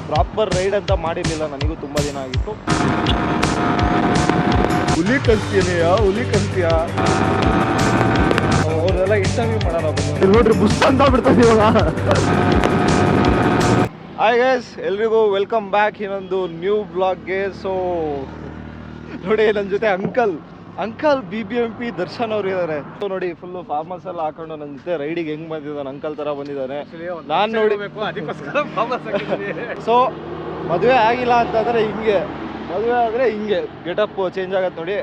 Proper ride ಅಂತ ಮಾಡಿರಲಿಲ್ಲ, ನನಗೂ ತುಂಬ ದಿನ ಆಗಿತ್ತು. ಹುಲಿ ಕಲ್ಸ್ತೀಯಾ ಅವ್ರೆಲ್ಲ ಇಂಟರ್ವ್ಯೂ ಮಾಡೋಣ ನೋಡ್ರಿ, ಬುಸ್ ಅಂತ ಬಿಡ್ತಾರೆ ಇವಾಗ. ಹಾಯ್ ಗೈಸ್, ಎಲ್ರಿಗೂ ವೆಲ್ಕಮ್ ಬ್ಯಾಕ್ ಇನ್ನೊಂದು ನ್ಯೂ ಬ್ಲಾಗ್ಗೆ. ಸೊ ನೋಡಿ, ನನ್ನ ಜೊತೆ ಅಂಕಲ್ BBMP ದರ್ಶನ್ ಅವ್ರು ಇದ್ದಾರೆ. ಸೊ ನೋಡಿ, ಫುಲ್ಲು ಫಾರ್ಮರ್ಸ್ ಎಲ್ಲ ಹಾಕೊಂಡು ನನ್ನ ಜೊತೆ ರೈಡಿಗೆ ಹೆಂಗ್ ಬಂದಿದ್ದಾನೆ, ಅಂಕಲ್ ತರ ಬಂದಿದ್ದಾನೆ. ನಾನು ನೋಡಿ ಸೊ ಮದುವೆ ಆಗಿಲ್ಲ ಅಂತಂದ್ರೆ ಹಿಂಗೆ, ಮದುವೆ ಆದ್ರೆ ಹಿಂಗೆ ಗೆಟಪ್ ಚೇಂಜ್ ಆಗತ್ತೆ ನೋಡಿ.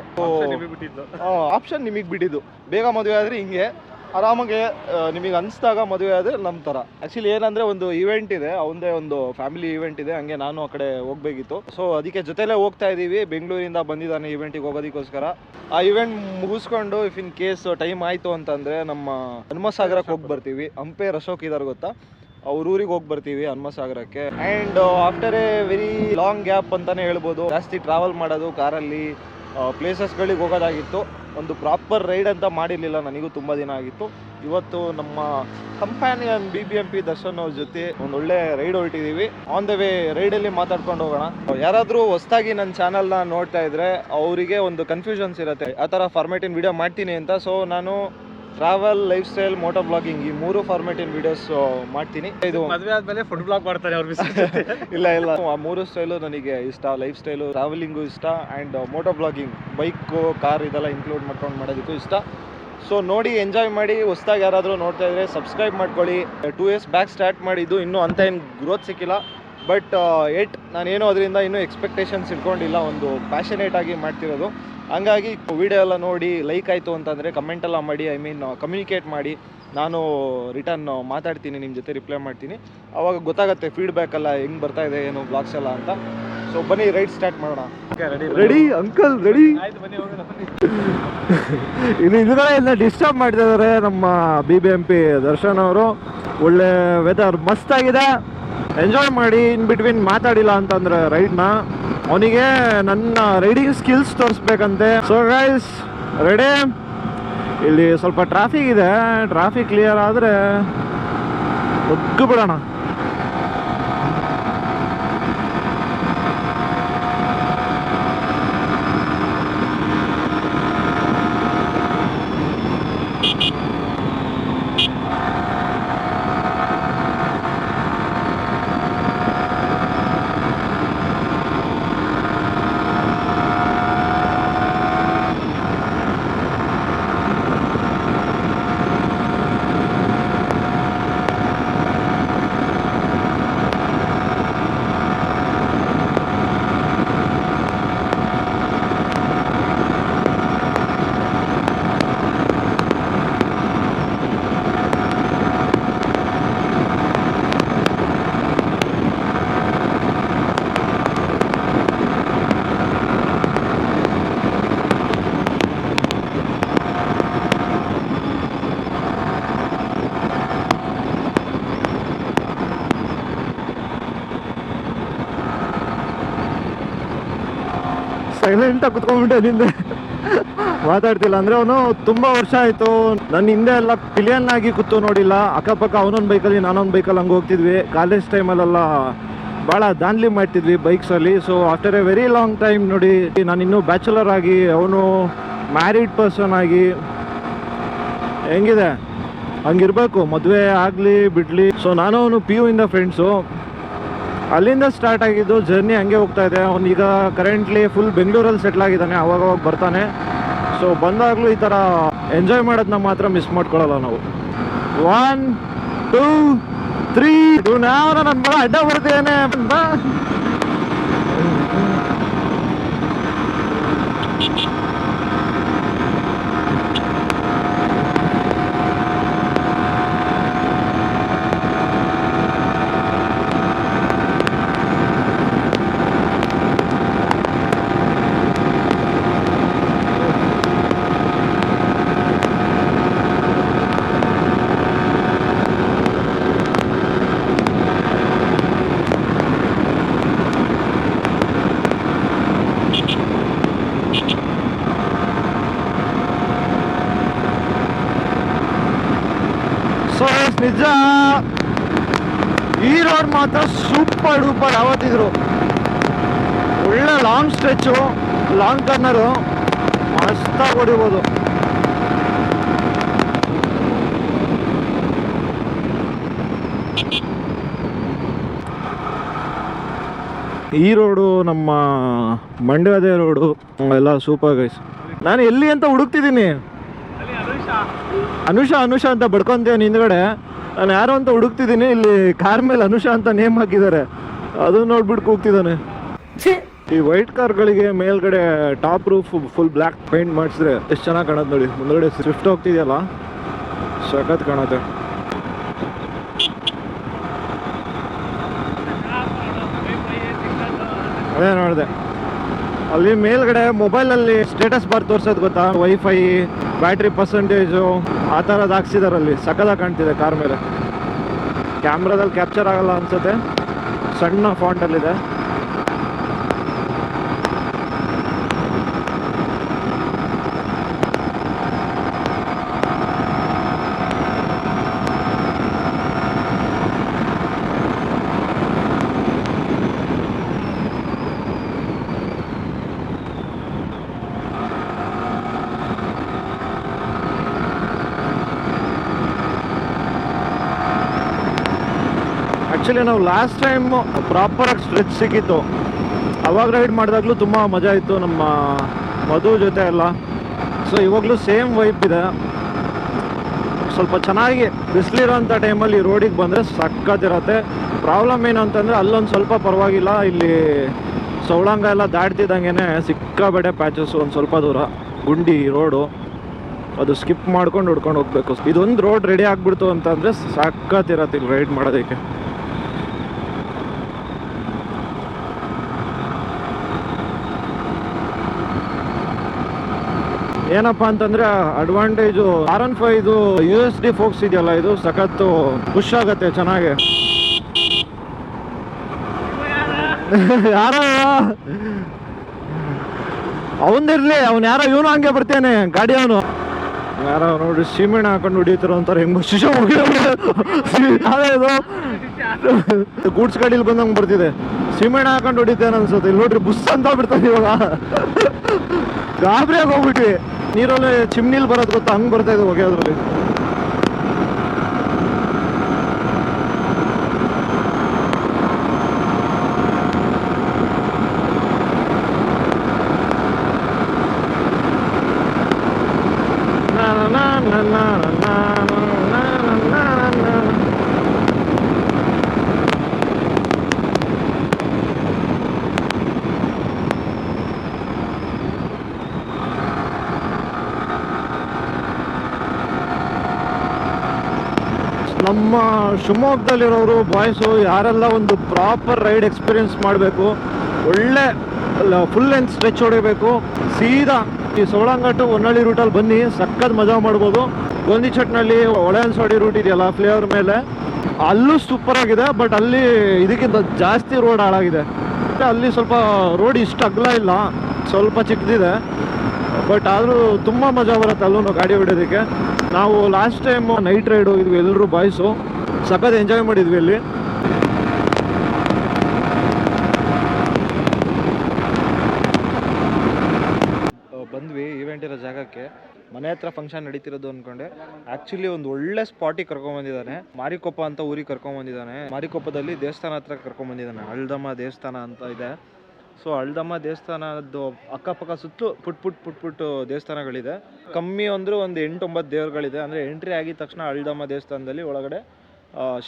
ಆಪ್ಷನ್ ನಿಮಗೆ ಬಿಟ್ಟಿದ್ದು, ಬೇಗ ಮದುವೆ ಆದ್ರೆ ಹಿಂಗೆ ಆರಾಮಾಗೆ ನಿಮಗೆ ಅನಿಸ್ದಾಗ ಮದುವೆ ಆದರೆ ನಮ್ಮ ಥರ. ಆ್ಯಕ್ಚುಲಿ ಏನಂದರೆ ಒಂದು ಇವೆಂಟ್ ಇದೆ, ಅವನದೇ ಒಂದು ಫ್ಯಾಮಿಲಿ ಇವೆಂಟ್ ಇದೆ, ಹಂಗೆ ನಾನು ಆ ಕಡೆ ಹೋಗಬೇಕಿತ್ತು. ಸೊ ಅದಕ್ಕೆ ಜೊತೆಲೇ ಹೋಗ್ತಾ ಇದ್ದೀವಿ. ಬೆಂಗಳೂರಿಂದ ಬಂದಿದ್ದಾನೆ ಇವೆಂಟಿಗೆ ಹೋಗೋದಕ್ಕೋಸ್ಕರ. ಆ ಇವೆಂಟ್ ಮುಗಿಸ್ಕೊಂಡು ಇಫ್ ಇನ್ ಕೇಸ್ ಟೈಮ್ ಆಯಿತು ಅಂತಂದರೆ ನಮ್ಮ ಹನುಮಸಾಗರಕ್ಕೆ ಹೋಗಿ ಬರ್ತೀವಿ. ಹಂಪೆ ಅಶೋಕ್ ಇದ್ದಾರೆ ಗೊತ್ತಾ, ಅವ್ರ ಊರಿಗೆ ಹೋಗಿ ಬರ್ತೀವಿ ಹನುಮಸಾಗರಕ್ಕೆ. And after a very long gap ಅಂತಲೇ ಹೇಳ್ಬೋದು. ಜಾಸ್ತಿ ಟ್ರಾವೆಲ್ ಮಾಡೋದು ಕಾರಲ್ಲಿ ಪ್ಲೇಸಸ್ಗಳಿಗೆ ಹೋಗೋದಾಗಿತ್ತು. ಒಂದು ಪ್ರಾಪರ್ ರೈಡ್ ಅಂತ ಮಾಡಿರಲಿಲ್ಲ, ನನಗೂ ತುಂಬ ದಿನ ಆಗಿತ್ತು. ಇವತ್ತು ನಮ್ಮ ಕಂಪ್ಯಾನಿಯನ್ BBMP ದರ್ಶನ್ ಅವ್ರ ಜೊತೆ ಒಂದು ಒಳ್ಳೆ ರೈಡ್ ಹೊರಟಿದ್ದೀವಿ. ಆನ್ ದ ವೇ ರೈಡಲ್ಲಿ ಮಾತಾಡ್ಕೊಂಡು ಹೋಗೋಣ. ಯಾರಾದರೂ ಹೊಸದಾಗಿ ನನ್ನ ಚಾನಲ್ನ ನೋಡ್ತಾ ಇದ್ರೆ ಅವರಿಗೆ ಒಂದು ಕನ್ಫ್ಯೂಷನ್ಸ್ ಇರುತ್ತೆ, ಆ ಥರ ಫಾರ್ಮೇಟಿನ ವಿಡಿಯೋ ಮಾಡ್ತೀನಿ ಅಂತ. ಸೊ ನಾನು travel, lifestyle, moto blogging ಈ 3 ಫಾರ್ಮೇಟಿನ ವಿಡಿಯೋಸ್ ಮಾಡ್ತೀನಿ. ಇದು ಮದುವೆ ಆದ್ಮೇಲೆ ಫುಡ್ ಬ್ಲಾಗ್ ಮಾಡ್ತಾರೆ ಅವ್ರು. ಇಲ್ಲ ಆ 3 ಸ್ಟೈಲು ನನಗೆ ಇಷ್ಟ. ಲೈಫ್ ಸ್ಟೈಲು, ಟ್ರಾವೆಲಿಂಗು ಇಷ್ಟ, and moto blogging, bike, car ಇದೆಲ್ಲ ಇನ್ಕ್ಲೂಡ್ ಮಾಡ್ಕೊಂಡು ಮಾಡೋದಕ್ಕೂ ಇಷ್ಟ. ಸೊ ನೋಡಿ, ಎಂಜಾಯ್ ಮಾಡಿ. ಹೊಸ್ದಾಗಿ ಯಾರಾದರೂ ನೋಡ್ತಾ ಇದ್ರೆ ಸಬ್ಸ್ಕ್ರೈಬ್ ಮಾಡ್ಕೊಳ್ಳಿ. 2 years ಬ್ಯಾಕ್ ಸ್ಟಾರ್ಟ್ ಮಾಡಿದ್ದು, ಇನ್ನೂ ಅಂತ ಏನು ಗ್ರೋತ್ ಸಿಕ್ಕಿಲ್ಲ. ಬಟ್ ನಾನೇನೋ ಅದರಿಂದ ಇನ್ನೂ ಎಕ್ಸ್ಪೆಕ್ಟೇಷನ್ಸ್ ಇಟ್ಕೊಂಡಿಲ್ಲ, ಒಂದು ಪ್ಯಾಷನೇಟ್ ಆಗಿ ಮಾಡ್ತಿರೋದು. ಹಂಗಾಗಿ ವಿಡಿಯೋ ಎಲ್ಲ ನೋಡಿ ಲೈಕ್ ಆಯಿತು ಅಂತಂದರೆ ಕಮೆಂಟೆಲ್ಲ ಮಾಡಿ, ಕಮ್ಯುನಿಕೇಟ್ ಮಾಡಿ. ನಾನು ರಿಟರ್ನ್ ಮಾತಾಡ್ತೀನಿ, ನಿಮ್ಮ ಜೊತೆ ರಿಪ್ಲೈ ಮಾಡ್ತೀನಿ. ಆವಾಗ ಗೊತ್ತಾಗುತ್ತೆ ಫೀಡ್ಬ್ಯಾಕ್ ಎಲ್ಲ ಹೆಂಗೆ ಬರ್ತಾಯಿದೆ, ಏನು ಬ್ಲಾಗ್ಸ್ ಎಲ್ಲ ಅಂತ. ಸೊ ಬನ್ನಿ, ರೈಡ್ ಸ್ಟಾರ್ಟ್ ಮಾಡೋಣ. Ready uncle, ready? ಇದನ್ನೆಲ್ಲ ಡಿಸ್ಟರ್ಬ್ ಮಾಡ್ತಿದ್ದಾರೆ ನಮ್ಮ BBMP ದರ್ಶನ್ ಅವರು. ಒಳ್ಳೆ ವೆದರ್ ಮಸ್ತ್ ಆಗಿದೆ, ಎಂಜಾಯ್ ಮಾಡಿ. ಇನ್ ಬಿಟ್ವೀನ್ ಮಾತಾಡಿಲ್ಲ ಅಂತಂದ್ರೆ ರೈಡ್ನ, ಅವನಿಗೆ ನನ್ನ ರೈಡಿಂಗ್ ಸ್ಕಿಲ್ಸ್ ತೋರಿಸ್ಬೇಕಂತೆ. So guys, ready? ಇಲ್ಲಿ ಸ್ವಲ್ಪ ಟ್ರಾಫಿಕ್ ಇದೆ, ಟ್ರಾಫಿಕ್ ಕ್ಲಿಯರ್ ಆದರೆ ಒಗ್ಗು ಬಿಡೋಣ. ಸೈಲೆಂಟಾಗಿ ಕುತ್ಕೊಂಡ್ಬಿಟ್ಟೆ ನಿಂದೆ, ಮಾತಾಡ್ತಿಲ್ಲ. ಅಂದರೆ ಅವನು ತುಂಬ ವರ್ಷ ಆಯಿತು ನನ್ನ ಹಿಂದೆ ಎಲ್ಲ ಪಿಲಿಯನ್ ಆಗಿ ಕೂತು ನೋಡಿಲ್ಲ. ಅಕ್ಕಪಕ್ಕ ಅವನೊಂದು ಬೈಕಲ್ಲಿ ನಾನೊಂದು ಬೈಕಲ್ಲಿ ಹಂಗೆ ಹೋಗ್ತಿದ್ವಿ. ಕಾಲೇಜ್ ಟೈಮಲ್ಲೆಲ್ಲ ಭಾಳ ದಾನ್ಲಿ ಮಾಡ್ತಿದ್ವಿ ಬೈಕ್ಸಲ್ಲಿ. So after a very long time ನೋಡಿ, ನಾನು ಇನ್ನೂ ಬ್ಯಾಚುಲರ್ ಆಗಿ, ಅವನು ಮ್ಯಾರಿಡ್ ಪರ್ಸನ್ ಆಗಿ, ಹೆಂಗಿದೆ ಹಂಗಿರ್ಬೇಕು, ಮದುವೆ ಆಗಲಿ ಬಿಡಲಿ. ಸೊ ನಾನು ಅವನು PU ಇಂದ ಫ್ರೆಂಡ್ಸು, ಅಲ್ಲಿಂದ ಸ್ಟಾರ್ಟ್ ಆಗಿದ್ದು ಜರ್ನಿ. ಹಂಗೆ ಹೋಗ್ತಾ ಇದೆ. ಅವನೀಗ ಕರೆಂಟ್ಲಿ ಫುಲ್ ಬೆಂಗಳೂರಲ್ಲಿ ಸೆಟ್ಲ್ ಆಗಿದ್ದಾನೆ, ಅವಾಗವಾಗ ಬರ್ತಾನೆ. ಸೊ ಬಂದಾಗಲೂ ಈ ಥರ ಎಂಜಾಯ್ ಮಾಡೋದನ್ನ ಮಾತ್ರ ಮಿಸ್ ಮಾಡ್ಕೊಳ್ಳಲ್ಲ ನಾವು. 1 2 3 ನನ್ನ ಮಗ ಅಡ್ಡ ಬರ್ತೀಯೇನೆ ಅಂತ. ನಿಜ ಈ ರೋಡ್ ಮಾತ್ರ ಸೂಪರ್ ಡೂಪರ್ ಯಾವತ್ತಿದ್ರು. ಒಳ್ಳೆ ಲಾಂಗ್ ಸ್ಟ್ರೆಚ್ಚು, ಲಾಂಗ್ ಕಾರ್ನರು, ಮಸ್ತಾಗಿ ಹೊಡಿಬೋದು. ಈ ರೋಡು ನಮ್ಮ ಮಂಡ್ಯದೇ ರೋಡು ಎಲ್ಲ ಸೂಪರ್ ಗೈಸ್. ನಾನು ಎಲ್ಲಿ ಅಂತ ಹುಡುಕ್ತಿದ್ದೀನಿ. ಅನುಷಾ ಅಂತ ಬಡ್ಕೊಂತೇನೆ ಹಿಂದ್ಗಡೆ. ನಾನು ಯಾರು ಅಂತ ಹುಡುಕ್ತಿದ್ದೀನಿ. ಇಲ್ಲಿ ಕಾರ್ ಮೇಲೆ ಅನುಷಾ ಅಂತ ನೇಮ್ ಹಾಕಿದ್ದಾರೆ. ಅದು ನೋಡ್ಬಿಟ್ಟು ಕೂಗ್ತಿದ್ದಾನೆ. ಈ ವೈಟ್ ಕಾರ್ಗಳಿಗೆ ಮೇಲ್ಗಡೆ top roof full black paint ಮಾಡಿಸಿದ್ರೆ ಎಷ್ಟು ಚೆನ್ನಾಗಿ ಕಾಣುತ್ತೆ ನೋಡಿ. ಮುಂದ್ಗಡೆ ಸ್ವಿಫ್ಟ್ ಹೋಗ್ತಿದೆಯಲ್ಲ, ಸಖತ್ ಕಾಣುತ್ತೆ. ಅದೇ ನೋಡಿದೆ ಅಲ್ಲಿ ಮೇಲ್ಗಡೆ ಮೊಬೈಲಲ್ಲಿ ಸ್ಟೇಟಸ್ ಬಾರ್ ತೋರ್ಸೋದು ಗೊತ್ತಾ, ವೈಫೈ, ಬ್ಯಾಟ್ರಿ ಪರ್ಸೆಂಟೇಜು ಆ ಥರದ್ದು ಹಾಕ್ಸಿದಾರಲ್ಲಿ. ಸಖತ್ತಾಗಿ ಕಾಣ್ತಿದೆ ಕಾರ್ ಮೇಲೆ. ಕ್ಯಾಮ್ರಾದಲ್ಲಿ ಕ್ಯಾಪ್ಚರ್ ಆಗಲ್ಲ ಅನ್ಸುತ್ತೆ, ಸಣ್ಣ ಫಾಂಟಲ್ಲಿದೆ. ಆ್ಯಕ್ಚುಲಿ ನಾವು ಲಾಸ್ಟ್ ಟೈಮ್ ಪ್ರಾಪರಾಗಿ ಸ್ಟ್ರೆಚ್ ಸಿಕ್ಕಿತ್ತು. ಅವಾಗ ರೈಡ್ ಮಾಡಿದಾಗಲೂ ತುಂಬ ಮಜಾ ಇತ್ತು ನಮ್ಮ ಮಧು ಜೊತೆ ಎಲ್ಲ. ಸೊ ಇವಾಗಲೂ ಸೇಮ್ ವೈಪ್ ಇದೆ. ಸ್ವಲ್ಪ ಚೆನ್ನಾಗಿ ಬಿಸಿಲಿರೋಂಥ ಟೈಮಲ್ಲಿ ರೋಡಿಗೆ ಬಂದರೆ ಸಕ್ಕತ್ತಿರತ್ತೆ. ಪ್ರಾಬ್ಲಮ್ ಏನು ಅಂತಂದರೆ ಅಲ್ಲೊಂದು ಸ್ವಲ್ಪ ಪರವಾಗಿಲ್ಲ, ಇಲ್ಲಿ ಸೌಳಂಗ ಎಲ್ಲ ದಾಟ್ತಿದ್ದಂಗೆ ಸಿಕ್ಕಾಬಟ್ಟೆ ಪ್ಯಾಚಸ್ಸು. ಒಂದು ಸ್ವಲ್ಪ ದೂರ ಗುಂಡಿ ರೋಡು, ಅದು ಸ್ಕಿಪ್ ಮಾಡ್ಕೊಂಡು ಹುಡ್ಕೊಂಡು ಹೋಗ್ಬೇಕು. ಇದೊಂದು ರೋಡ್ ರೆಡಿ ಆಗಿಬಿಡ್ತು ಅಂತಂದರೆ ಸಕ್ಕತ್ತಿರತ್ತೆ ಇಲ್ಲಿ ರೈಡ್ ಮಾಡೋದಕ್ಕೆ. ಏನಪ್ಪ ಅಂತಂದರೆ ಅಡ್ವಾಂಟೇಜು R15 ಇದು USD ಫೋಕ್ಸ್ ಇದೆಯಲ್ಲ, ಇದು ಸಖತ್ತು ಪುಷ್ ಆಗುತ್ತೆ ಚೆನ್ನಾಗಿ. ಯಾರೋ ಅವನಿರ್ಲಿ, ಅವ್ನು ಯಾರೋ ಇವನು ಹಂಗೆ ಬರ್ತೇನೆ ಗಾಡಿ. ಅವನು ಯಾರೋ ನೋಡಿ ಸೀಮೆಣ್ಣೆ ಹಾಕೊಂಡು ಹೊಡಿತಾರ ಅಂತಾರೆ. ಹೆಂಗ್ ಶಿಶು ಅದೇ ಇದು ಗೂಡ್ಸ್ ಗಾಡಿಲಿ ಬಂದಂಗೆ ಬರ್ತಿದೆ. ಸೀಮೆಣ್ಣೆ ಹಾಕೊಂಡು ಹೊಡಿತೇನೆ ಅನ್ಸುತ್ತೆ. ಇಲ್ಲಿ ನೋಡ್ರಿ ಬುಸ್ ಅಂತ ಬಿಡ್ತಾನೆ. ಇವಾಗ ಗಾಬರಿಯಾಗಿ ಹೋಗ್ಬಿಟ್ವಿ. ನೀರಲ್ಲಿ ಚಿಮ್ನಿಲಿ ಬರೋದು ಗೊತ್ತಾ, ಹಂಗೆ ಬರ್ತಾ ಇದೆ ಹೊಗೆ ಅದರಲ್ಲಿ. ನಮ್ಮ ಶಿವಮೊಗ್ಗದಲ್ಲಿರೋರು ಬಾಯ್ಸು ಯಾರೆಲ್ಲ ಒಂದು ಪ್ರಾಪರ್ ರೈಡ್ ಎಕ್ಸ್ಪೀರಿಯನ್ಸ್ ಮಾಡಬೇಕು, ಒಳ್ಳೆ ಫುಲ್ ಲೆಂತ್ ಸ್ಟ್ರೆಚ್ ಹೊಡಿಬೇಕು, ಸೀದಾ ಈ ಸೋಳಂಗಟ್ಟು ಹೊನ್ನಳ್ಳಿ ರೂಟಲ್ಲಿ ಬನ್ನಿ, ಸಖತ್ ಮಜಾ ಮಾಡ್ಬೋದು. ಗೊಂದಿಚಟ್ನಲ್ಲಿ ಒಳೆಯನ್ಸವಾಡಿ ರೂಟ್ ಇದೆಯಲ್ಲ ಫ್ಲೇವರ್ ಮೇಲೆ, ಅಲ್ಲೂ ಸೂಪರ್ ಆಗಿದೆ. ಬಟ್ ಅಲ್ಲಿ ಇದಕ್ಕಿಂತ ಜಾಸ್ತಿ ರೋಡ್ ಹಾಳಾಗಿದೆ. ಅಲ್ಲಿ ಸ್ವಲ್ಪ ರೋಡ್ ಇಷ್ಟು ಅಗಲ ಇಲ್ಲ, ಸ್ವಲ್ಪ ಚಿಕ್ಕದಿದೆ. ಬಟ್ ಆದರೂ ತುಂಬ ಮಜಾ ಬರುತ್ತೆ ಅಲ್ಲೂ ಗಾಡಿ ಹೊಡಿಯೋದಕ್ಕೆ. ನಾವು ಲಾಸ್ಟ್ ಟೈಮ್ ನೈಟ್ ರೈಡ್ ಹೋಗಿದ್ವಿ ಎಲ್ಲರೂ ಬಾಯ್ಸು, ಸಖತ್ ಎಂಜಾಯ್ ಮಾಡಿದ್ವಿ ಅಲ್ಲಿ. ಬಂದ್ವಿ ಈವೆಂಟ್ ಇರೋ ಜಾಗಕ್ಕೆ. ಮನೆ ಹತ್ರ ಫಂಕ್ಷನ್ ನಡೀತಿರೋದು ಅಂದ್ಕೊಂಡೆ. ಆ್ಯಕ್ಚುಲಿ ಒಂದು ಒಳ್ಳೆ ಸ್ಪಾಟಿಗೆ ಕರ್ಕೊಂಡ್ಬಂದಿದ್ದಾನೆ. ಮಾರಿಕೊಪ್ಪ ಅಂತ ಊರಿಗೆ ಕರ್ಕೊಂಡ್ಬಂದಿದ್ದಾನೆ. ಮಾರಿಕೊಪ್ಪದಲ್ಲಿ ದೇವಸ್ಥಾನ ಹತ್ರ ಕರ್ಕೊಂಡ್ಬಂದಿದ್ದಾನೆ. ಅಳ್ದಮ್ಮ ದೇವಸ್ಥಾನ ಅಂತ ಇದೆ. ಸೊ ಅಳ್ದಮ್ಮ ದೇವಸ್ಥಾನದ್ದು ಅಕ್ಕಪಕ್ಕ ಸುತ್ತಲೂ ಪುಟ್ ದೇವಸ್ಥಾನಗಳಿದೆ. ಕಮ್ಮಿ ಅಂದರೂ ಒಂದು 8-9 ದೇವರುಗಳಿದೆ. ಅಂದರೆ ಎಂಟ್ರಿ ಆಗಿದ ತಕ್ಷಣ ಅಳ್ದಮ್ಮ ದೇವಸ್ಥಾನದಲ್ಲಿ ಒಳಗಡೆ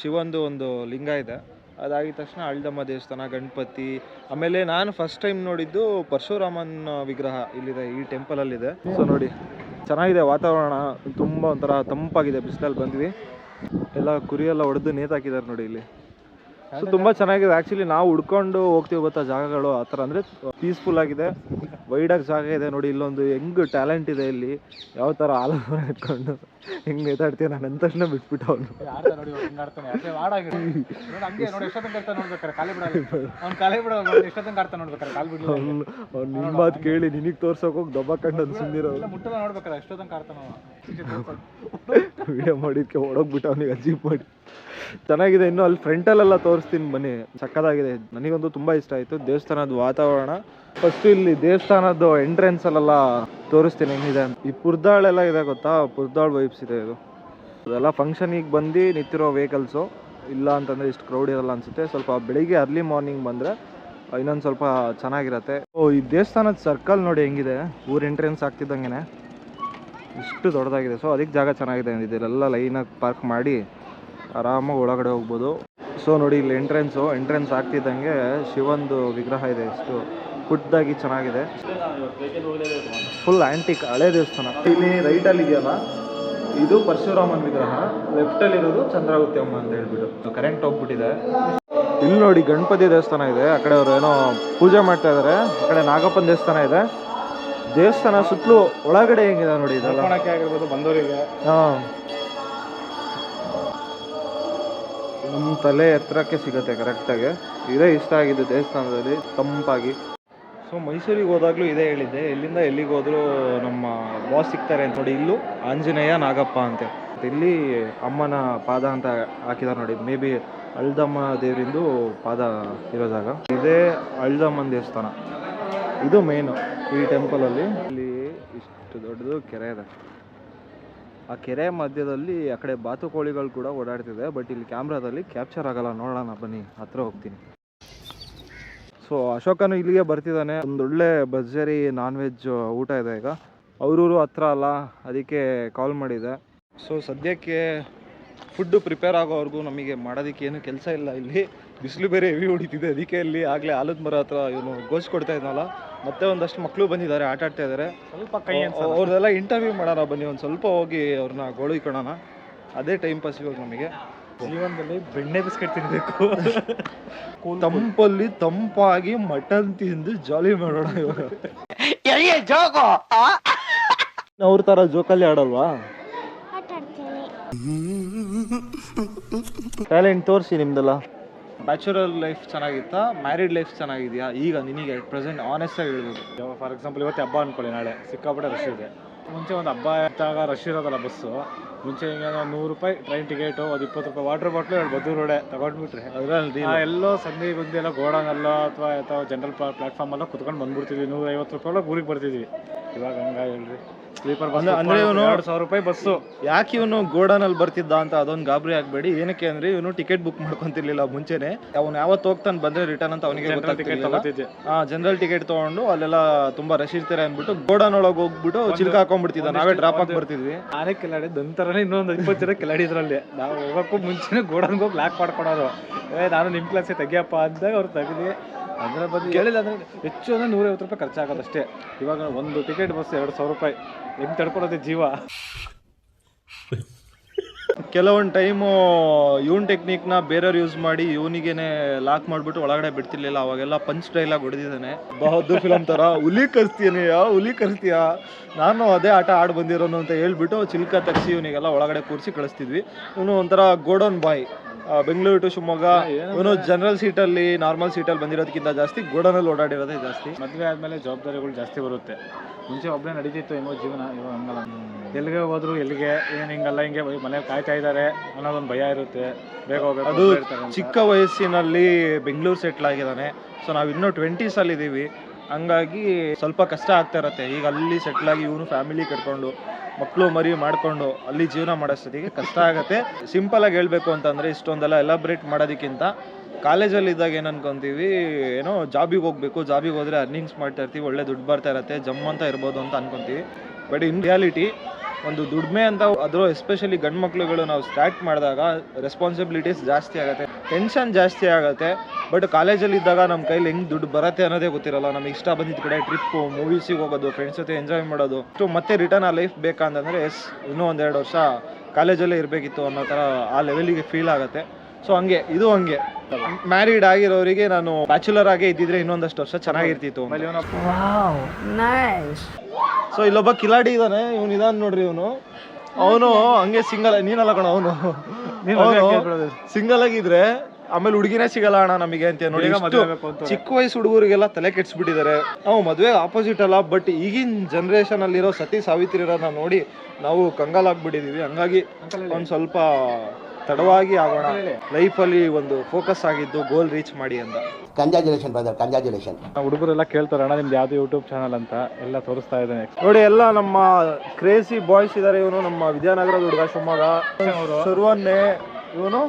ಶಿವಂದು ಒಂದು ಲಿಂಗ ಇದೆ. ಅದಾಗಿದ ತಕ್ಷಣ ಅಳ್ದಮ್ಮ ದೇವಸ್ಥಾನ, ಗಣಪತಿ. ಆಮೇಲೆ ನಾನು ಫಸ್ಟ್ ಟೈಮ್ ನೋಡಿದ್ದು ಪರಶುರಾಮನ್ ವಿಗ್ರಹ ಇಲ್ಲಿದೆ, ಈ ಟೆಂಪಲಲ್ಲಿದೆ. ಸೊ ನೋಡಿ ಚೆನ್ನಾಗಿದೆ ವಾತಾವರಣ, ತುಂಬ ಒಂಥರ ತಂಪಾಗಿದೆ. ಬಿಸಿಲಲ್ಲಿ ಬಂದ್ವಿ, ಎಲ್ಲ ಕುರಿಯೆಲ್ಲ ಹೊಡೆದು ನೇತಾಕಿದ್ದಾರೆ ನೋಡಿ ಇಲ್ಲಿ. ಸೊ ತುಂಬ ಚೆನ್ನಾಗಿದೆ. ಆ್ಯಕ್ಚುಲಿ ನಾವು ಹುಡ್ಕೊಂಡು ಹೋಗ್ತೀವಿ ಗೊತ್ತಾ ಜಾಗಗಳು ಆ ಥರ, ಅಂದರೆ ಪೀಸ್ಫುಲ್ ಆಗಿದೆ. ವೈಡಾಗಿ ಜಾಗ ಇದೆ ನೋಡಿ. ಇಲ್ಲೊಂದು ಹೆಂಗ್ ಟ್ಯಾಲೆಂಟ್ ಇದೆ ಇಲ್ಲಿ, ಯಾವ ಥರ ಹಾಲು ಇಟ್ಕೊಂಡು ಹೆಂಗ್ ನೇತಾಡ್ತೀಯ ನಾನು ಅಂದ ತಕ್ಷಣ ಬಿಟ್ಬಿಟ್ಟು ಅವನು ನೋಡಿ ಆಡ್ತಾನೆ ಅವ್ನು ನಿಮ್ಮ ಮಾತು ಕೇಳಿ ನಿನಗೆ ತೋರ್ಸೋಕೆ ಹೋಗಿ ದಬ್ಬಾಕಂಡು ಅಂತ ಸುಂದಿರೋ ಮುಟ್ಟಲ್ಲ ನೋಡ್ಬೇಕಾರೆ ಎಷ್ಟೊತ್ತಂಗೆ ಆಡ್ತಾನ ವಿಡಿಯೋ ಮಾಡಿದ್ಕೆ ಹೊಡೋಗ್ಬಿಟ್ಟು ಅವನಿಗೆ ಅಜೀಬ್ ಮಾಡಿ. ಚೆನ್ನಾಗಿದೆ. ಇನ್ನು ಅಲ್ಲಿ ಫ್ರಂಟಲ್ಲೆಲ್ಲ ತೋರಿಸ್ತೀನಿ ಬನ್ನಿ, ಸಕ್ಕದಾಗಿದೆ. ನನಗಂತೂ ತುಂಬ ಇಷ್ಟ ಆಯಿತು ದೇವಸ್ಥಾನದ ವಾತಾವರಣ. ಫಸ್ಟ್ ಇಲ್ಲಿ ದೇವಸ್ಥಾನದ ಎಂಟ್ರೆನ್ಸ್ ಅಲ್ಲೆಲ್ಲ ತೋರಿಸ್ತೀನಿ ಹೆಂಗಿದೆ ಅಂತ. ಈ ಪುರ್ದಾಳೆಲ್ಲ ಇದೆ ಗೊತ್ತಾ, ಪುರ್ದಾಳ್ ವೈಬ್ಸ್ ಇದೆ ಇದು. ಅದೆಲ್ಲ ಫಂಕ್ಷನಿಗೆ ಬಂದು ನಿಂತಿರೋ ವೆಹಿಕಲ್ಸು, ಇಲ್ಲ ಅಂತಂದರೆ ಇಷ್ಟು ಕ್ರೌಡ್ ಇರಲ್ಲ ಅನಿಸುತ್ತೆ. ಸ್ವಲ್ಪ ಬೆಳಿಗ್ಗೆ ಅರ್ಲಿ ಮಾರ್ನಿಂಗ್ ಬಂದರೆ ಇನ್ನೊಂದು ಸ್ವಲ್ಪ ಚೆನ್ನಾಗಿರತ್ತೆ. ಈ ದೇವಸ್ಥಾನದ ಸರ್ಕಲ್ ನೋಡಿ ಹೆಂಗಿದೆ, ಊರು ಎಂಟ್ರೆನ್ಸ್ ಆಗ್ತಿದ್ದಂಗೆ ಇಷ್ಟು ದೊಡ್ಡದಾಗಿದೆ. ಸೊ ಅದಕ್ಕೆ ಜಾಗ ಚೆನ್ನಾಗಿದೆ ಇದೆಲ್ಲ ಲೈನಾಗಿ ಪಾರ್ಕ್ ಮಾಡಿ ಆರಾಮಾಗಿ ಒಳಗಡೆ ಹೋಗ್ಬೋದು. ಸೊ ನೋಡಿ ಇಲ್ಲಿ ಎಂಟ್ರೆನ್ಸ್ ಆಗ್ತಿದ್ದಂಗೆ ಶಿವಂದು ವಿಗ್ರಹ ಇದೆ, ಎಷ್ಟು ಪುಟ್ಟದಾಗಿ ಚೆನ್ನಾಗಿದೆ. ಫುಲ್ ಆ್ಯಂಟಿಕ್ ಹಳೆ ದೇವಸ್ಥಾನ. ಇಲ್ಲಿ ರೈಟಲ್ಲಿ ಇದೆಯಲ್ಲ ಇದು ಪರಶುರಾಮನ್ ವಿಗ್ರಹ, ಲೆಫ್ಟಲ್ಲಿರೋದು ಚಂದ್ರಾವತಿ ಅಮ್ಮ ಅಂತ ಹೇಳ್ಬಿಟ್ಟು ಕರೆಂಟ್ ಹೋಗ್ಬಿಟ್ಟಿದೆ. ಇಲ್ಲಿ ನೋಡಿ ಗಣಪತಿ ದೇವಸ್ಥಾನ ಇದೆ, ಆ ಕಡೆ ಅವರು ಏನೋ ಪೂಜೆ ಮಾಡ್ತಾ ಇದ್ದಾರೆ. ಆ ಕಡೆ ನಾಗಪ್ಪನ ದೇವಸ್ಥಾನ ಇದೆ. ದೇವಸ್ಥಾನ ಸುತ್ತಲೂ ಒಳಗಡೆ ಹೆಂಗಿದೆ ನೋಡಿ ಇದೆಲ್ಲ ಆಗಿರ್ಬೋದು ಬಂದವರಿಗೆ. ಹಾಂ, ನಮ್ಮ ತಲೆ ಎತ್ತರಕ್ಕೆ ಸಿಗುತ್ತೆ ಕರೆಕ್ಟಾಗಿ. ಇದೇ ಇಷ್ಟ ಆಗಿದೆ ದೇವಸ್ಥಾನದಲ್ಲಿ, ತಂಪಾಗಿ. ಸೊ ಮೈಸೂರಿಗೆ ಹೋದಾಗಲೂ ಇದೇ ಹೇಳಿದ್ದೆ, ಎಲ್ಲಿಂದ ಎಲ್ಲಿಗೆ ಹೋದರೂ ನಮ್ಮ ಬಾಸ್ ಸಿಗ್ತಾರೆ ಅಂತ ನೋಡಿ. ಇಲ್ಲೂ ಆಂಜನೇಯ ನಾಗಪ್ಪ ಅಂತೆ, ಇಲ್ಲಿ ಅಮ್ಮನ ಪಾದ ಅಂತ ಹಾಕಿದ್ದಾರೆ ನೋಡಿ. ಮೇ ಬಿ ಅಳ್ದಮ್ಮ ದೇವರಿಂದು ಪಾದ ಇರೋ ಜಾಗ ಇದೇ ಅಳ್ದಮ್ಮನ ದೇವಸ್ಥಾನ. ಇದು ಮೇನು ಈ ಟೆಂಪಲಲ್ಲಿ. ಇಲ್ಲಿ ಇಷ್ಟು ದೊಡ್ಡದು ಕೆರೆ ಇದೆ. ಆ ಕೆರೆ ಮಧ್ಯದಲ್ಲಿ ಆ ಕಡೆ ಬಾತುಕೋಳಿಗಳು ಕೂಡ ಓಡಾಡ್ತಿದೆ. ಬಟ್ ಇಲ್ಲಿ ಕ್ಯಾಮ್ರಾದಲ್ಲಿ ಕ್ಯಾಪ್ಚರ್ ಆಗಲ್ಲ. ನೋಡೋಣ ಬನ್ನಿ, ಹತ್ರ ಹೋಗ್ತೀನಿ. ಸೊ ಅಶೋಕನು ಇಲ್ಲಿಗೆ ಬರ್ತಿದ್ದಾನೆ. ಒಂದೊಳ್ಳೆ ಭರ್ಜರಿ ನಾನ್ ವೆಜ್ ಊಟ ಇದೆ ಈಗ. ಅವ್ರೂರು ಹತ್ರ ಅಲ್ಲ, ಅದಕ್ಕೆ ಕಾಲ್ ಮಾಡಿದೆ. ಸೊ ಸದ್ಯಕ್ಕೆ ಫುಡ್ಡು ಪ್ರಿಪೇರ್ ಆಗೋವರೆಗೂ ನಮಗೆ ಮಾಡೋದಕ್ಕೆ ಏನು ಕೆಲಸ ಇಲ್ಲ. ಇಲ್ಲಿ ಬಿಸಿಲು ಬೇರೆ ಹೆವಿ ಹೊಡಿತಿದೆ, ಅದಕ್ಕೆ ಇಲ್ಲಿ ಆಗಲೇ ಆಲದ ಮರ ಹತ್ರ ಇವನು ಗೋಸ್ ಕೊಡ್ತಾ ಇದ್ನಲ್ಲ, ಮತ್ತೆ ಒಂದಷ್ಟು ಮಕ್ಕಳು ಬಂದಿದ್ದಾರೆ, ಆಟ ಆಡ್ತಾ ಇದ್ದಾರೆ. ಸ್ವಲ್ಪ ಕೈ ಅವ್ರದ್ದೆಲ್ಲ ಇಂಟರ್ವ್ಯೂ ಮಾಡೋಣ ಬನ್ನಿ, ಒಂದು ಸ್ವಲ್ಪ ಹೋಗಿ ಅವ್ರನ್ನ ಗೋಳಿಕೊಳ್ಳೋಣ. ಅದೇ ಟೈಮ್ ಪಾಸ್ ಇವಾಗ ನಮಗೆ. ಜೀವನದಲ್ಲಿ ಬೆಣ್ಣೆ ಬಿಸ್ಕೆಟ್ ತಿನ್ನಬೇಕು, ತಂಪಲ್ಲಿ ತಂಪಾಗಿ ಮಟನ್ ತಿಂದು ಜಾಲಿ ಮಾಡೋಣ ಇವಾಗ. ಅವ್ರ ತರ ಜೋಕಲ್ಲಿ ಆಡಲ್ವಾ? ಟ್ಯಾಲೆಂಟ್ ತೋರಿಸಿ ನಿಮ್ದೆಲ್ಲ. ಬ್ಯಾಚುಲರ್ ಲೈಫ್ ಚೆನ್ನಾಗಿತ್ತಾ, ಮ್ಯಾರಿಡ್ ಲೈಫ್ ಚೆನ್ನಾಗಿದೆಯಾ ಈಗ ನಿನಗೆ ಪ್ರೆಸೆಂಟ್ ಆನೆಸ್ಟ್ ಆಗಿ ಹೇಳ್ಬೇಕು? ಫಾರ್ ಎಕ್ಸಾಂಪಲ್ ಇವತ್ತು ಹಬ್ಬ ಅನ್ಕೊಳ್ಳಿ, ನಾಳೆ ಸಿಕ್ಕಾಪಟ್ಟೆ ರಶ್ ಇದೆ. ಮುಂಚೆ ಒಂದು ಹಬ್ಬ ಇದ್ದಾಗ ರಶ್ ಇರೋದಲ್ಲ ಬಸ್ಸು. ಮುಂಚೆ ಹಿಂಗೆ ₹100 ಟ್ರೈನ್ ಟಿಕೆಟು, ಒಂದು ₹20 ವಾಟರ್ ಬಾಟ್ಲು ಬದೂರೋಡೆ ತಗೊಂಡ್ಬಿಟ್ರೆ ಅದರಲ್ಲಿ ಎಲ್ಲೋ ಸಂಧಿ ಗುಂದಿ ಎಲ್ಲ ಗೋಡನಲ್ಲೋ ಅಥವಾ ಜನರಲ್ ಪ್ಲಾಟ್ಫಾರ್ಮಲ್ಲೋ ಕುತ್ಕೊಂಡು ಬಂದ್ಬಿಡ್ತಿದ್ವಿ. ₹150 ಊರಿಗೆ ಬರ್ತಿದ್ವಿ. ಇವಾಗ ಹಂಗ ಹೇಳ್ರಿ, ಸ್ಲೀಪರ್ ಬಸ್ ಅಂದ್ರೆ ಇವನು ₹2,000 ಬಸ್ಸು. ಯಾಕೆ ಇವನು ಗೋಡನಲ್ಲಿ ಬರ್ತಿದ್ದ ಅಂತ ಅದೊಂದು ಗಾಬರಿ ಆಗಬೇಡಿ. ಏನಕ್ಕೆ ಅಂದ್ರೆ ಇವನು ಟಿಕೆಟ್ ಬುಕ್ ಮಾಡ್ಕೊಂತಿರ್ಲಿಲ್ಲ ಮುಂಚೆನೆ. ಅವನು ಯಾವತ್ತು ಹೋಗ್ತಾನೆ ಬಂದ್ರೆ ರಿಟರ್ನ್ ಅಂತ ಅವನಿಗೆ ಗೊತ್ತಾಗ್ತಿರ್ಲಿಲ್ಲ. ಜನರಲ್ ಟಿಕೆಟ್ ತಗೊಂಡು ಅಲ್ಲೆಲ್ಲ ತುಂಬಾ ರಶ್ ಇರ್ತಾರೆ ಅಂದ್ಬಿಟ್ಟು ಗೋಡನ್ ಒಳಗೆ ಹೋಗ್ಬಿಟ್ಟು ಚಿಲ್ಕ ಹಾಕೊಂಡ್ಬಿಡ್ತಿದ್ದ. ನಾವೇ ಡ್ರಾಪ್ ಆಗಿ ಬರ್ತಿದ್ವಿ. ನಾನೇ ಕೆಲಾಡಿ ನಂತರನೇ ಇನ್ನೊಂದು 20 ಜನ ಕೆಲಾಡಿದ್ರಲ್ಲಿ. ನಾವು ಹೋಗೋಕ್ಕೂ ಮುಂಚೆನೆ ಗೋಡನ್ಗೆ ಹೋಗಿ ಲಾಕ್ ಮಾಡ್ಕೊಳೋರು. ನಾನು ನಿಮ್ಮ ಕ್ಲಾಸೇ ತೆಗಿಯಪ್ಪ ಅಂದಾಗ ಅವ್ರು ತೆಗೆದು ಅದರ ಬಗ್ಗೆ ಕೇಳಿಲ್ಲ. ಅಂದರೆ ಹೆಚ್ಚು ಅಂದರೆ ₹150 ಖರ್ಚಾಗೋದಷ್ಟೇ. ಇವಾಗ ಒಂದು ಟಿಕೆಟ್ ಬಸ್ ₹2,000. ಹೆಂಗೆ ತಡ್ಕೊಳೋದೆ ಜೀವ. ಕೆಲವೊಂದು ಟೈಮು ಇವನ್ ಟೆಕ್ನಿಕ್ನ ಬೇರೆಯವ್ರು ಯೂಸ್ ಮಾಡಿ ಇವನಿಗೇನೆ ಲಾಕ್ ಮಾಡಿಬಿಟ್ಟು ಒಳಗಡೆ ಬಿಡ್ತಿರ್ಲಿಲ್ಲ. ಅವಾಗೆಲ್ಲ ಪಂಚ್ ಡೈಲಾಗ್ ಹೊಡೆದಿದ್ದಾನೆ. ಬಹದ್ದೂರ್ ಫಿಲಮ್ ಥರ ಹುಲಿ ಕರ್ಸ್ತೀಯಾ, ನಾನು ಅದೇ ಆಟ ಆಡಿ ಬಂದಿರೋನು ಅಂತ ಹೇಳ್ಬಿಟ್ಟು ಚಿಲ್ಕ ತರಿಸಿ ಇವನಿಗೆಲ್ಲ ಒಳಗಡೆ ಕೂರಿಸಿ ಕಳಿಸ್ತಿದ್ವಿ. ಇವನು ಒಂಥರ godown boy. Bengaluru to Shivamogga ಇವನು ಜನರಲ್ ಸೀಟಲ್ಲಿ ನಾರ್ಮಲ್ ಸೀಟಲ್ಲಿ ಬಂದಿರೋದಕ್ಕಿಂತ ಜಾಸ್ತಿ ಗೋಡನಲ್ಲಿ ಓಡಾಡಿರೋದೇ ಜಾಸ್ತಿ. ಮದುವೆ ಆದಮೇಲೆ ಜವಾಬ್ದಾರಿಗಳು ಜಾಸ್ತಿ ಬರುತ್ತೆ. ಮುಂಚೆ ಒಬ್ಬನೇ ನಡೀತಿತ್ತು ಹೆಂಗೋ ಜೀವನ. ಇವಾಗ ಹಂಗಲ್ಲ, ಎಲ್ಲಿಗೆ ಹೋದ್ರು ಎಲ್ಲಿಗೆ ಏನು ಹಿಂಗಲ್ಲ, ಹಿಂಗೆ ಮನೇಲಿ ಕಾಯ್ತಾ ಇದ್ದಾರೆ ಅನ್ನೋದೊಂದು ಭಯ ಇರುತ್ತೆ. ಬೇಗ ಹೋಗ್ಬೇಕು. ಅದು ಚಿಕ್ಕ ವಯಸ್ಸಿನಲ್ಲಿ ಬೆಂಗಳೂರು ಸೆಟ್ಲ್ ಆಗಿದ್ದಾನೆ. ಸೊ ನಾವು ಇನ್ನೂ 20s ಇದ್ದೀವಿ. ಹಂಗಾಗಿ ಸ್ವಲ್ಪ ಕಷ್ಟ ಆಗ್ತಾ ಇರತ್ತೆ. ಈಗ ಅಲ್ಲಿ ಸೆಟ್ಲ್ ಆಗಿ ಇವನು ಫ್ಯಾಮಿಲಿ ಕಟ್ಕೊಂಡು ಮಕ್ಕಳು ಮರಿ ಮಾಡಿಕೊಂಡು ಅಲ್ಲಿ ಜೀವನ ಮಾಡೋಷ್ಟೊತ್ತಿಗೆ ಕಷ್ಟ ಆಗುತ್ತೆ. ಸಿಂಪಲಾಗಿ ಹೇಳಬೇಕು ಅಂತಂದರೆ ಇಷ್ಟೊಂದೆಲ್ಲ ಎಲಾಬ್ರೇಟ್ ಮಾಡೋದಕ್ಕಿಂತ ಕಾಲೇಜಲ್ಲಿ ಇದ್ದಾಗ ಏನು ಅನ್ಕೊತೀವಿ, ಏನೋ ಜಾಬಿಗೆ ಹೋಗಬೇಕು, ಜಾಬಿಗೆ ಹೋದರೆ ಅರ್ನಿಂಗ್ಸ್ ಮಾಡ್ತಾ ಇರ್ತೀವಿ, ಒಳ್ಳೆ ದುಡ್ಡು ಬರ್ತಾ ಇರತ್ತೆ, ಜಮ್ ಅಂತ ಇರ್ಬೋದು ಅಂತ ಅನ್ಕೊತೀವಿ. ಬಟ್ ಇನ್ ರಿಯಾಲಿಟಿ ಒಂದು ದುಡಿಮೆ ಅಂತ ಅದ್ರ ಎಸ್ಪೆಷಲಿ ಗಂಡು ಮಕ್ಳುಗಳು ನಾವು ಸ್ಟಾರ್ಟ್ ಮಾಡಿದಾಗ ರೆಸ್ಪಾನ್ಸಿಬಿಲಿಟೀಸ್ ಜಾಸ್ತಿ ಆಗುತ್ತೆ, ಟೆನ್ಷನ್ ಜಾಸ್ತಿ ಆಗುತ್ತೆ. ಬಟ್ ಕಾಲೇಜಲ್ಲಿ ಇದ್ದಾಗ ನಮ್ಮ ಕೈಲಿ ಹೆಂಗೆ ದುಡ್ಡು ಬರುತ್ತೆ ಅನ್ನೋದೇ ಗೊತ್ತಿರಲ್ಲ. ನಮಗೆ ಇಷ್ಟ ಬಂದಿದ್ದ ಕಡೆ ಟ್ರಿಪ್ಪು, ಮೂವೀಸಿಗೆ ಹೋಗೋದು, ಫ್ರೆಂಡ್ಸ್ ಜೊತೆ ಎಂಜಾಯ್ ಮಾಡೋದು. ಮತ್ತೆ ರಿಟರ್ನ್ ಆ ಲೈಫ್ ಬೇಕಂತಂದರೆ ಇನ್ನೂ 1-2 ವರ್ಷ ಕಾಲೇಜಲ್ಲೇ ಇರಬೇಕಿತ್ತು ಅನ್ನೋ ಥರ ಆ ಲೆವೆಲಿಗೆ ಫೀಲ್ ಆಗುತ್ತೆ. ಸೊ ಹಂಗೆ ಇದು ಹಂಗೆ ಮ್ಯಾರಿಡ್ ಆಗಿರೋರಿಗೆ ನಾನು ಬ್ಯಾಚುಲರ್ ಆಗೇ ಇದ್ದಿದ್ರೆ ಇನ್ನೊಂದಷ್ಟು ವರ್ಷ ಚೆನ್ನಾಗಿರ್ತಿತ್ತು. ಸೊ ಇಲ್ಲೊಬ್ಬ ಕಿಲಾಡಿ ಇದ್ದಾನೆ, ಇವನು ಇದಾನ್ ನೋಡ್ರಿ. ಅವನು ಹಂಗೆ ಸಿಂಗಲ್, ನೀನಲ್ಲ ಕಣ ಅವನು ಸಿಂಗಲ್ ಆಗಿದ್ರೆ ಆಮೇಲೆ ಹುಡುಗಿನೇ ಸಿಗಲ್ಲ ಅಣ್ಣ ನಮಗೆ ಅಂತ ನೋಡಿ. ಚಿಕ್ಕ ವಯಸ್ಸು ಹುಡುಗರಿಗೆಲ್ಲ ತಲೆ ಕೆಡ್ಸ್ಬಿಟ್ಟಿದ್ದಾರೆ. ನಾವು ಮದುವೆ ಆಪೋಸಿಟ್ ಅಲ್ಲ, ಬಟ್ ಈಗಿನ ಜನ್ರೇಷನ್ ಅಲ್ಲಿರೋ ಸತಿ ಸಾವಿತ್ರಿ ಇರೋದನ್ನ ನೋಡಿ ನಾವು ಕಂಗಾಲಾಗ್ಬಿಟ್ಟಿದೀವಿ. ಹಂಗಾಗಿ ಒಂದ್ ಸ್ವಲ್ಪ ತಡವಾಗಿ ಆಗೋಣ, ಲೈಫಲ್ಲಿ ಒಂದು ಫೋಕಸ್ ಆಗಿದ್ದು ಗೋಲ್ ರೀಚ್ ಮಾಡಿ ಅಂತ. Congratulation brother, congratulation. ಹುಡುಗರೆಲ್ಲ ಕೇಳ್ತಾರೆ ಅಣ್ಣ ನಿಮ್ದು ಯಾವ್ದು ಯೂಟ್ಯೂಬ್ ಚಾನಲ್ ಅಂತ, ಎಲ್ಲ ತೋರಿಸ್ತಾ ಇದ್ದೇನೆ ನೋಡಿ. ಎಲ್ಲ ನಮ್ಮ ಕ್ರೇಜಿ ಬಾಯ್ಸ್ ಇದಾರೆ. ಇವನು ನಮ್ಮ ವಿದ್ಯಾನಗರದ ಹುಡುಗ, ಶಿವಮೊಗ್ಗ ಸರ್ವನ್ನೇ. ಇವನು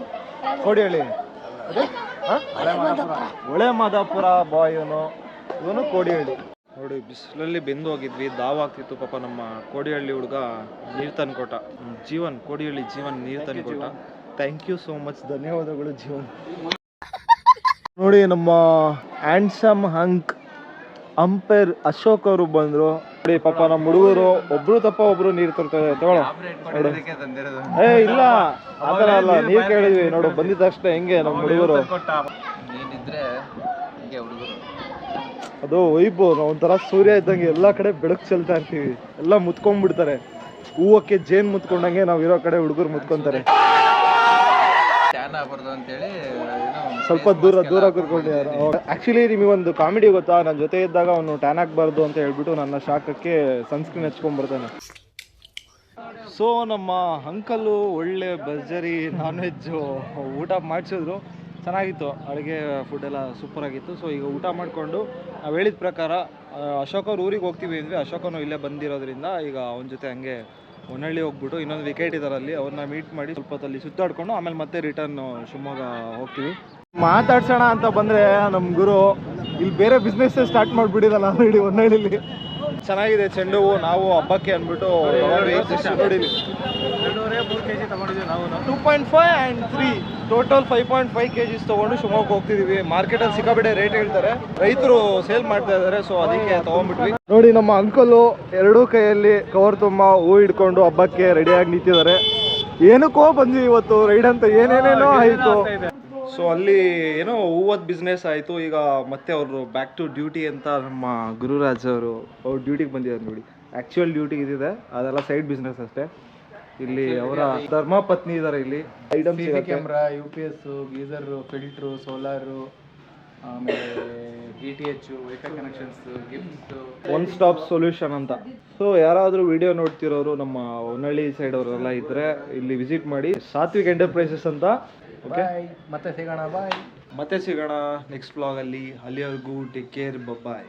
ಕೋಡಿಹಳ್ಳಿ, ಒಳೆ ಮಾದಾಪುರ ಬಾಯ್. ಇವನು ಕೋಡಿಹಳ್ಳಿ. ನೋಡಿ ಬಿಸಿಲಲ್ಲಿ ಬೆಂದು ಹೋಗಿದ್ವಿ, ದಾವಾಗ್ತಿತ್ತು ಪಾಪ. ನಮ್ಮ ಕೋಡಿಹಳ್ಳಿ ಹುಡುಗ ನೀರು ತಂದ್ಕೊಟ್ಟ. ಜೀವನ್, ಕೋಡಿಹಳ್ಳಿ ಜೀವನ್ ನೀರು ತಂದ್ಕೊಟ್ಟ. ಥ್ಯಾಂಕ್ ಯು ಸೋ ಮಚ್, ಧನ್ಯವಾದಗಳು ಜೀವನ್. ನೋಡಿ ನಮ್ಮ ಹ್ಯಾಂಡ್ಸಮ್ ಹಂಕ್ ಅಂಪೈರ್ ಅಶೋಕ್ ಅವರು ಬಂದ್ರು. ನೋಡಿ ಪಾಪ ನಮ್ಮ ಹುಡುಗರು ಒಬ್ರು ತಪ್ಪ ಒಬ್ರು ನೀರು ತರ್ತಾರೆ. ತಗೊಳ್ಳೋ, ಇಲ್ಲ ಆತರ ಅಲ್ಲ, ನೀರ್ ಕೇಳಿದ್ವಿ ನೋಡು. ಬಂದಿದ್ದ ತಕ್ಷಣ ಹೆಂಗೆ ನಮ್ಮ ಹುಡುಗರು, ಅದು ವೈಭವ್ ಒಂಥರ ಸೂರ್ಯ ಇದ್ದಂಗೆ ಎಲ್ಲಾ ಕಡೆ ಬೆಳಕು ಚೆಲ್ತಾ ಇರ್ತೀವಿ. ಎಲ್ಲ ಮುತ್ಕೊಂಡ್ಬಿಡ್ತಾರೆ, ಹೂವಕ್ಕೆ ಜೇನ್ ಮುತ್ಕೊಂಡಂಗೆ ನಾವ್ ಇರೋ ಕಡೆ ಹುಡುಗರು ಮುತ್ಕೊಂತಾರೆ. ಸ್ವಲ್ಪ ದೂರ ಕೂತ್ಕೊಂಡಿದ್ದಾರೆ. ಆಕ್ಚುಲಿ ನಿಮಗೊಂದು ಕಾಮಿಡಿ ಗೊತ್ತಾ, ನನ್ನ ಜೊತೆ ಇದ್ದಾಗ ಅವನು ಟ್ಯಾನ್ ಆಗ್ಬಾರ್ದು ಅಂತ ಹೇಳ್ಬಿಟ್ಟು ನನ್ನ ಶಾಖಕ್ಕೆ ಸನ್ಸ್ಕ್ರೀನ್ ಹಚ್ಕೊಂಡ್ಬರ್ತಾನೆ. ಸೊ ನಮ್ಮ ಅಂಕಲು ಒಳ್ಳೆ ಭರ್ಜರಿ ನಾನ್ ವೆಜ್ಜು ಊಟ ಮಾಡಿಸಿದ್ರು, ಚೆನ್ನಾಗಿತ್ತು. ಅಡುಗೆ ಫುಡ್ ಎಲ್ಲ ಸೂಪರ್ ಆಗಿತ್ತು. ಸೊ ಈಗ ಊಟ ಮಾಡಿಕೊಂಡು ನಾವು ಹೇಳಿದ ಪ್ರಕಾರ ಅಶೋಕ್ ಅವ್ರ ಊರಿಗೆ ಹೋಗ್ತೀವಿ ಅಂದರೆ, ಅಶೋಕನು ಇಲ್ಲೇ ಬಂದಿರೋದ್ರಿಂದ ಈಗ ಅವನ ಜೊತೆ ಹಂಗೆ ಹೊನ್ನಳ್ಳಿ ಹೋಗ್ಬಿಟ್ಟು ಇನ್ನೊಂದು ವಿಕೆಟ್ ಇದಾರಲ್ಲಿ ಅವ್ರನ್ನ ಮೀಟ್ ಮಾಡಿ ಸ್ವಲ್ಪ ಹೊತ್ತಲ್ಲಿ ಸುತ್ತಾಡ್ಕೊಂಡು ಆಮೇಲೆ ಮತ್ತೆ ರಿಟರ್ನ್ ಶಿವಮೊಗ್ಗ ಹೋಗ್ತೀವಿ. ಮಾತಾಡ್ಸೋಣ ಅಂತ ಬಂದರೆ ನಮ್ಮ ಗುರು ಇಲ್ಲಿ ಬೇರೆ ಬಿಸ್ನೆಸ್ ಸ್ಟಾರ್ಟ್ ಮಾಡಿಬಿಟ್ಟಿದಲ್ಲ ಆಲ್ರೆಡಿ ಹೊನ್ನಳ್ಳಿಲಿ. ಚೆನ್ನಾಗಿದೆ ಚೆಂಡು ಹೂವು. ನಾವು ಹಬ್ಬಕ್ಕೆ ಅಂದ್ಬಿಟ್ಟು ನೋಡಿ 2.5 and 3 ಟೋಟಲ್ 5.5 kgs ತೊಗೊಂಡು ಶಿವಮೊಗ್ಗ ಹೋಗ್ತಿದೀವಿ. ಮಾರ್ಕೆಟಲ್ಲಿ ಸಿಕ್ಕಾಬಿಟ್ಟೆ ರೇಟ್ ಹೇಳ್ತಾರೆ, ರೈತರು ಸೇಲ್ ಮಾಡ್ತಾ ಇದ್ದಾರೆ. ಸೊ ಅದಕ್ಕೆ ತೊಗೊಂಡ್ಬಿಟ್ವಿ. ನೋಡಿ ನಮ್ಮ ಅಂಕಲು ಎರಡೂ ಕೈಯಲ್ಲಿ ಕವರ್ ತುಂಬ ಹೂ ಹಿಡ್ಕೊಂಡು ಹಬ್ಬಕ್ಕೆ ರೆಡಿಯಾಗಿ ನಿಂತಿದ್ದಾರೆ. ಏನಕ್ಕೋ ಬಂದ್ವಿ ಇವತ್ತು ರೈಡ್ ಅಂತ, ಏನೇನೇನೋ ಆಯಿತು. ಸೊ ಅಲ್ಲಿ ಏನೋ ಹೂವದ ಬಿಸ್ನೆಸ್ ಆಯಿತು. ಈಗ ಮತ್ತೆ ಅವರು ಬ್ಯಾಕ್ ಟು ಡ್ಯೂಟಿ ಅಂತ ನಮ್ಮ ಗುರುರಾಜ್ ಅವರು ಅವ್ರು ಡ್ಯೂಟಿಗೆ ಬಂದಿದ್ದಾರೆ. ನೋಡಿ ಆ್ಯಕ್ಚುಯಲ್ ಡ್ಯೂಟಿ ಇದಿದೆ, ಅದೆಲ್ಲ ಸೈಡ್ ಬಿಸ್ನೆಸ್ ಅಷ್ಟೇ. ಇಲ್ಲಿ ಅವರ ಧರ್ಮ ಪತ್ನಿ ಇದ್ದಾರೆ. ಇಲ್ಲಿ items camera, UPS, geyser, filter, solar, ಆಮೇಲೆ DTH, wifi connections, gifts, one stop solution ಅಂತ. ಸೊ ಯಾರಾದರೂ ವಿಡಿಯೋ ನೋಡ್ತಿರೋರು ನಮ್ಮ ಹೊನ್ನಳ್ಳಿ ಸೈಡ್ ಅವರೆಲ್ಲ ಇದ್ದರೆ ಇಲ್ಲಿ ವಿಸಿಟ್ ಮಾಡಿ. ಸಾತ್ವಿಕ್ ಎಂಟರ್ಪ್ರೈಸಸ್ ಅಂತ. ಓಕೆ, ಮತ್ತೆ ಸಿಗೋಣ. ಬಾಯ್. ಮತ್ತೆ ಸಿಗೋಣ ನೆಕ್ಸ್ಟ್ ವ್ಲಾಗಲ್ಲಿ. ಅಲ್ಲಿವರೆಗೂ ಟೇಕ್ ಕೇರ್. ಬಾಯ್.